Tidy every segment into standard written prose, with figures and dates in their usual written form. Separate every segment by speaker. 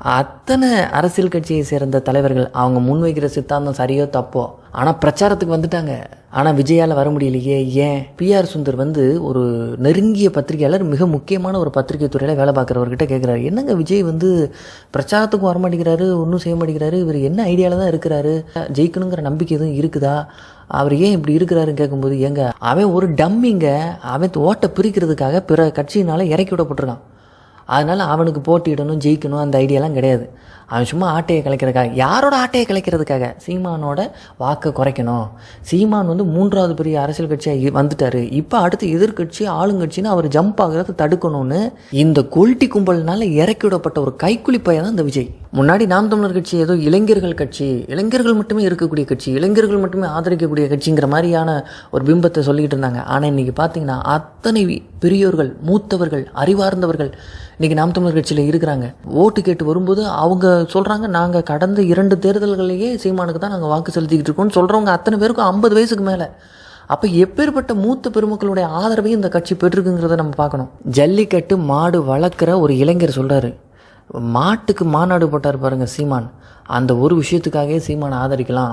Speaker 1: அத்தனை அரசியல் கட்சியை சேர்ந்த தலைவர்கள் அவங்க முன்வைக்கிற சித்தாந்தம் சரியோ தப்போ, ஆனால் பிரச்சாரத்துக்கு வந்துட்டாங்க. ஆனால் விஜயால் வர முடியலையே. ஏன்? PR சுந்தர் ஒரு நெருங்கிய பத்திரிகையாளர், மிக முக்கியமான ஒரு பத்திரிகை துறையில் வேலை பார்க்குறவர்கிட்ட கேட்குறாரு, என்னங்க விஜய் பிரச்சாரத்துக்கும் வர மாட்டேங்கிறாரு, ஒன்றும் செய்ய மாட்டேங்கிறாரு, இவர் என்ன ஐடியாவில் தான் இருக்கிறாரு, ஜெயிக்கணுங்கிற நம்பிக்கை எதுவும் இருக்குதா, அவர் ஏன் இப்படி இருக்கிறாருன்னு கேட்கும்போது, ஏங்க அவன் ஒரு டம்மிங்க, அவன் ஓட்டை பிரிக்கிறதுக்காக பிற கட்சியினால் இறக்கி விடப்பட்டிருக்கான். அதனால் அவனுக்கு போட்டியிடணும், ஜெயிக்கணும் அந்த ஐடியாலாம் கிடையாது. அவன் சும்மா ஆட்டையை கலைக்கிறதுக்காக. யாரோட ஆட்டையை கலைக்கிறதுக்காக? சீமானோட வாக்கை குறைக்கணும். சீமான் மூன்றாவது பெரிய அரசியல் கட்சியாக வந்துட்டார், இப்போ அடுத்து எதிர்கட்சி ஆளுங்கட்சின்னு அவர் ஜம்ப் ஆகிறத தடுக்கணும்னு இந்த கொல்ட்டி கும்பல்னால இறக்கி விடப்பட்ட ஒரு கைக்குலிப்பைய தான் இந்த விஜய். முன்னாடி நாம் தமிழர் கட்சி ஏதோ இளைஞர்கள் கட்சி, இளைஞர்கள் மட்டுமே இருக்கக்கூடிய கட்சி, இளைஞர்கள் மட்டுமே ஆதரிக்கக்கூடிய கட்சிங்கிற மாதிரியான ஒரு பிம்பத்தை சொல்லிக்கிட்டு இருந்தாங்க. ஆனால் இன்றைக்கி பார்த்தீங்கன்னா அத்தனை பெரியோர்கள், மூத்தவர்கள், அறிவார்ந்தவர்கள் இன்றைக்கி நாம் தமிழர் கட்சியில் இருக்கிறாங்க. ஓட்டு கேட்டு வரும்போது அவங்க சொல்கிறாங்க, நாங்கள் கடந்த 2 தேர்தல்களையே சீமானுக்கு தான் நாங்கள் வாக்கு செலுத்திக்கிட்டு இருக்கோம்னு சொல்கிறவங்க அத்தனை பேருக்கும் 50 வயசுக்கு மேலே. அப்போ எப்பேற்பட்ட மூத்த பெருமக்களுடைய ஆதரவையும் இந்த கட்சி பெற்றிருக்குங்கிறத நம்ம பார்க்கணும். ஜல்லிக்கட்டு மாடு வளர்க்குற ஒரு இளைஞர் சொல்கிறாரு, மாட்டுக்கு மாநாடு போட்டார் பாருங்க சீமான், அந்த ஒரு விஷயத்துக்காகவே சீமானை ஆதரிக்கலாம்.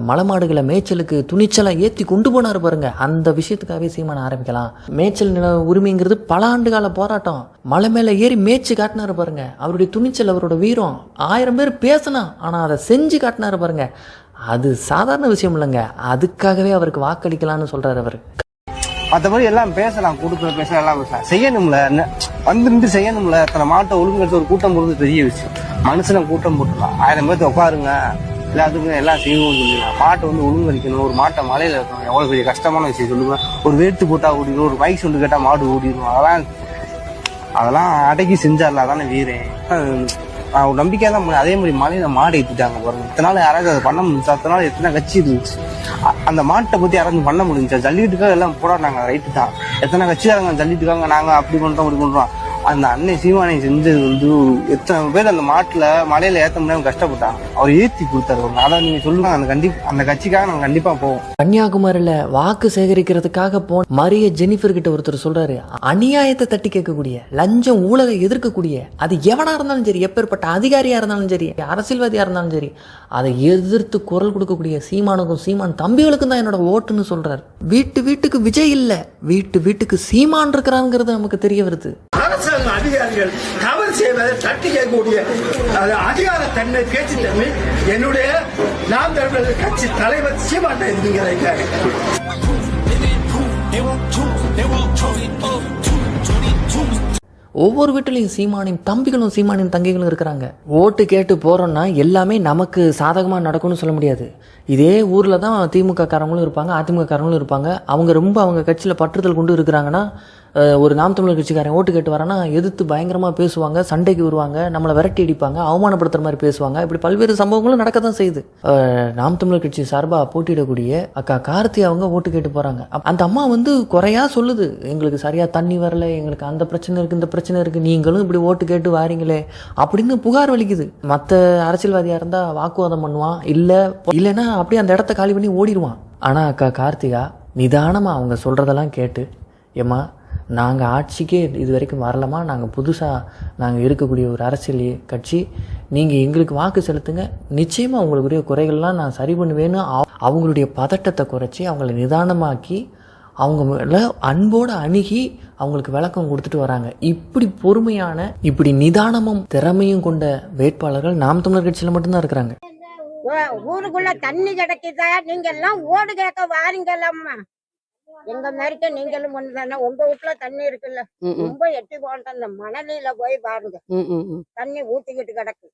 Speaker 1: மலை மாடுகளை மேய்ச்சலுக்கு துணிச்சலாக ஏற்றி கொண்டு போனார் பாருங்க, அந்த விஷயத்துக்காகவே சீமானை ஆரம்பிக்கலாம். மேய்ச்சல் நில உரிமைங்கிறது பல ஆண்டு கால போராட்டம். மலை மேலே ஏறி மேய்ச்சி காட்டினாரு பாருங்க, அவருடைய துணிச்சல், அவரோட வீரம். 1000 பேர் பேசினா ஆனால் அதை செஞ்சு காட்டினாரு பாருங்க, அது சாதாரண விஷயம் இல்லைங்க. அதுக்காகவே அவருக்கு வாக்களிக்கலாம்னு சொல்றாரு அவர்.
Speaker 2: மற்றபடி எல்லாம் பேசலாம், பேசலாம், எல்லாம் பேசலாம், செய்யணும்ல, வந்து செய்யணும்ல. அத்தனை மாட்டை ஒழுங்கு ஒரு கூட்டம் போடுறது பெரிய விஷயம். மனுஷனை கூட்டம் போட்டுலாம் 1000 பேர்த்து உட்காருங்க, எல்லாத்துக்கும் எல்லாம் செய்வோம்னு சொல்லிடலாம். மாட்டை ஒழுங்கடிக்கணும், ஒரு மாட்டை மலையில இருக்கணும், எவ்வளவு பெரிய கஷ்டமான விஷயம் சொல்லுங்க. ஒரு வேட்டு போட்டா ஓடிடும், ஒரு மைக் சொல்லு கேட்டா மாடு ஓடிடும். அதெல்லாம் அடக்கி செஞ்சார்ல, அதானே வீரன். ஒரு நம்பிக்கை தான். அதே மாதிரி மலையில மாடு ஏற்றிட்டாங்க பாருங்க. இத்தனை நாள் யாராவது அதை பண்ண முடிஞ்சா? அத்தனை நாள் எத்தனை கட்சி இருந்துச்சு, அந்த மாட்டை பத்தி யாராவது பண்ண முடிஞ்சா? ஜல்லிக்கட்டுக்காக எல்லாம் போராடினாங்க, ரைட்டு தான். எத்தனை கட்சியாரங்க ஜல்லிட்டுக்காங்க, நாங்க அப்படி பண்றோம் இப்படி பண்றோம். அந்த அன்னை சீமானை செஞ்சது எத்தனை பேர் அந்த மாட்டுல மலையில ஏத்த முடியாம கஷ்டப்பட்டாங்க, அவர் ஏத்தி கொடுத்தாரு. அதை நீங்க சொல்லுங்க, அந்த கட்சிக்காக நாங்க கண்டிப்பா போவோம்.
Speaker 1: கன்னியாகுமரியில வாக்கு சேகரிக்கிறதுக்காக போன மரிய ஜெனிஃபர் கிட்ட ஒருத்தர் சொல்றாரு, அநியாயத்தை தட்டி கேட்கக்கூடிய, லஞ்சம் ஊழலை எதிர்க்கக்கூடிய, அது எவனா இருந்தாலும் சரி, எப்பேற்பட்ட அதிகாரியா இருந்தாலும் சரி, அரசியல்வாதியா இருந்தாலும் சரி, அதை எதிர்த்து குரல் கொடுக்கக்கூடிய சீமானுக்கும் சீமான் தம்பிகளுக்கும் தான் என்னோட ஓட்டுன்னு சொல்றாரு. வீட்டுக்கு விஜய் இல்ல, வீட்டுக்கு சீமான் இருக்கிறாங்கிறது நமக்கு தெரிய வருது.
Speaker 3: அரசாங்க அதிகாரிகள் தவறு செய்வதை தட்டி கேட்கக்கூடிய அதிகார தன்மை, பேச்சு தன்மை என்னுடைய நாம் தமிழர் கட்சி தலைவர் சீமான் இருக்கிறார்.
Speaker 1: ஒவ்வொரு வீட்டிலையும் சீமானின் தம்பிகளும் சீமானின் தங்கைகளும் இருக்கிறாங்க. ஓட்டு கேட்டு போறோம்னா எல்லாமே நமக்கு சாதகமாக நடக்கும்னு சொல்ல முடியாது. இதே ஊரில் தான் திமுக காரங்களும் இருப்பாங்க, அதிமுக காரங்களும் இருப்பாங்க. அவங்க கட்சியில் பற்றுதல் கொண்டு இருக்கிறாங்கன்னா, ஒரு நாம் தமிழர் கட்சிக்காரன் ஓட்டு கேட்டு வரான்னா எதிர்த்து பயங்கரமாக பேசுவாங்க, சண்டைக்கு வருவாங்க, நம்மளை விரட்டி அடிப்பாங்க, அவமானப்படுத்துற மாதிரி பேசுவாங்க. இப்படி பல்வேறு சம்பவங்களும் நடக்க தான் செய்யுது. நாம் தமிழர் கட்சி சார்பாக போட்டியிடக்கூடிய அக்கா கார்த்தி அவங்க ஓட்டு கேட்டு போகிறாங்க. அந்த அம்மா குறையா சொல்லுது, எங்களுக்கு சரியாக தண்ணி வரல, எங்களுக்கு அந்த பிரச்சனை இருக்குது, இந்த பிரச்சனை இருக்குது, நீங்களும் இப்படி ஓட்டு கேட்டு வாரீங்களே அப்படின்னு புகார் வலிக்குது. மற்ற அரசியல்வாதியாக இருந்தால் வாக்குவாதம் பண்ணுவான், இல்லைன்னா அப்படியே அந்த இடத்த காலி பண்ணி ஓடிடுவான். ஆனால் அக்கா கார்த்திகா நிதானமாக அவங்க சொல்கிறதெல்லாம் கேட்டு, ஏம்மா நாங்கள் ஆட்சிக்கே இது வரைக்கும் வரலாமா, நாங்கள் புதுசாக இருக்கக்கூடிய ஒரு அரசியல் கட்சி, நீங்கள் எங்களுக்கு வாக்கு செலுத்துங்க, நிச்சயமாக அவங்களுக்குரிய குறைகள்லாம் நான் சரி பண்ணுவேன்னு அவங்களுடைய பதட்டத்தை குறைச்சி அவங்கள நிதானமாக்கி அவங்க மேலே அன்போடு அணுகி அவங்களுக்கு விளக்கம் கொடுத்துட்டு வராங்க. இப்படி பொறுமையான, இப்படி நிதானமும் திறமையும் கொண்ட வேட்பாளர்கள் நாம் தமிழர் கட்சியில் மட்டும்தான் இருக்கிறாங்க.
Speaker 4: ஊருக்குள்ள தண்ணி கிடைக்குதா, நீங்க எல்லாம் ஓடு கேட்க வாரீங்கல்லம்மா, எங்க மாதிரிக்க நீங்களும் ஒண்ணுதானே. உங்க வீட்டுல தண்ணி இருக்குல்ல, ரொம்ப எட்டி போன்ற அந்த மணலில போய் பாருங்க, தண்ணி ஊத்திக்கிட்டு கிடக்கு.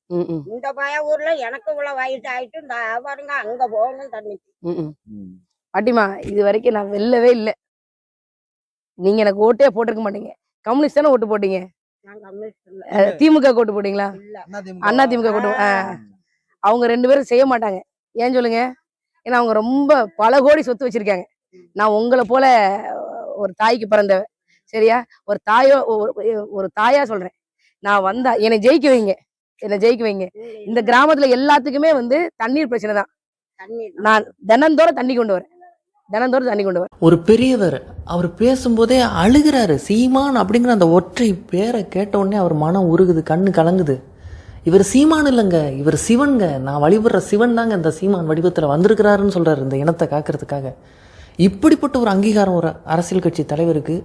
Speaker 4: இந்த பய ஊர்ல எனக்கு இவ்வளவு வயசு ஆயிட்டு இந்த பாருங்க, அங்க போகணும் தண்ணி.
Speaker 5: பாட்டிமா, இது வரைக்கும் நான் வெல்லவே இல்லை. நீங்க எனக்கு ஓட்டே போட்டிருக்க மாட்டீங்க. கம்யூனிஸ்ட் தானே ஓட்டு போட்டீங்க? திமுக ஓட்டு போட்டீங்களா? அண்ணா திமுக ஓட்டு. அவங்க 2 பேரும் செய்ய மாட்டாங்க. ஏன் சொல்லுங்க? ஏன்னா அவங்க ரொம்ப பல கோடி சொத்து வச்சிருக்காங்க. நான் உங்களை போல ஒரு தாய்க்கு பிறந்தவ, சரியா? ஒரு தாயா சொல்றேன். நான் வந்தா என்னை ஜெயிக்க வைங்க. இந்த கிராமத்துல எல்லாத்துக்குமே தண்ணீர் பிரச்சனை தான். நான் தினந்தோறும் தண்ணி கொண்டு வரேன்.
Speaker 1: ஒரு பெரியவர் அவர் பேசும்போதே அழுகிறாரு. சீமான் அப்படிங்கிற அந்த ஒற்றை பேரை கேட்ட உடனே அவர் மனம் உருகுது, கண்ணு கலங்குது. இவர் சீமான் இல்லைங்க, இவர் சிவன்ங்க. நான் வழிபடுற சிவன் தாங்க இந்த சீமான் வடிவத்தில் வந்திருக்கிறாருன்னு சொல்கிறார் இந்த இனத்தை காக்கிறதுக்காக. இப்படிப்பட்ட ஒரு அங்கீகாரம் ஒரு அரசியல் கட்சி தலைவருக்கு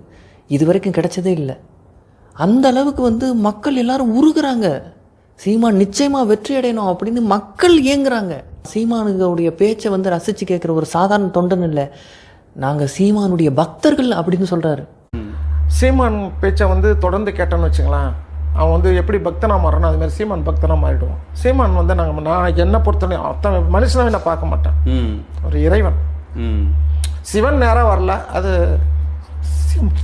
Speaker 1: இது வரைக்கும் கிடைச்சதே இல்லை. அந்த அளவுக்கு மக்கள் எல்லாரும் உருகுறாங்க. சீமான் நிச்சயமாக வெற்றி அடையணும் அப்படின்னு மக்கள் ஏங்குறாங்க. சீமானுடைய பேச்சை ரசித்து கேட்குற ஒரு சாதாரண தொண்டன் இல்லை, நாங்கள் சீமானுடைய பக்தர்கள் அப்படின்னு சொல்கிறாரு.
Speaker 6: சீமான் பேச்சை தொடர்ந்து கேட்டோன்னு வச்சுங்களேன், அவன் எப்படி பக்தனாக மாறணும், அது மாதிரி சீமான் பக்தனாக மாறிடுவான். சீமான் நான் என்னை பொறுத்தவரை அத்தனை மனுஷனாவே நான் பார்க்க மாட்டேன், ஒரு இறைவன். சிவன் நேராக வரல, அது சீமான்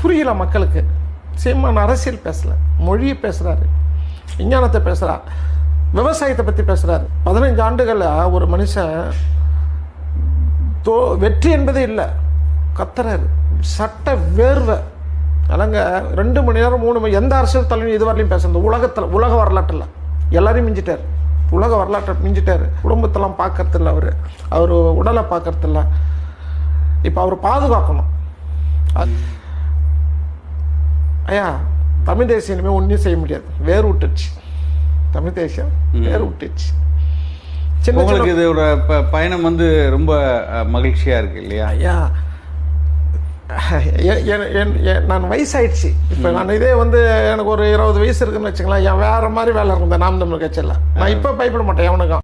Speaker 6: புரியல மக்களுக்கு. சீமான் அரசியல் பேசல, மொழியை பேசுறாரு, விஞ்ஞானத்தை பேசுறார், விவசாயத்தை பற்றி பேசுறாரு. 15 ஆண்டுகள் ஒரு மனுஷன் வெற்றி என்பதே இல்லை, கத்துறாரு, சட்ட வேர்வை. அதங்க 2 மணி நேரம் 3 மணி எந்த அரசியல் தலைவரும் இது வரலையும் பேசுறது உலக வரலாற்றில் எல்லாரையும் மிஞ்சிட்டார். உலக வரலாற்றை மிஞ்சிட்டார். குடும்பத்தெல்லாம் பார்க்கறதில்ல, அவர் உடலை பார்க்கறதில்ல. இப்போ அவர் பாதுகாக்கணும். ஐயா, தமிழ் தேசியம் இனிமேல் ஒன்றும் செய்ய முடியாது, வேறு விட்டுச்சு. தமிழ் தேசியம் வேறு விட்டுச்சு.
Speaker 7: உங்களுக்கு இதோட பயணம் ரொம்ப மகிழ்ச்சியா இருக்கு இல்லையா?
Speaker 6: ஐயா, நான் வயசாயிடுச்சு. இப்போ நான் இதே எனக்கு ஒரு 20 வயசு இருக்குன்னு வச்சுங்களேன், என் வேற மாதிரி வேலை இருக்கும் இந்த நாம் தமிழ் கட்சியில். நான் இப்போ பயப்பட மாட்டேன் எவனுக்கும்.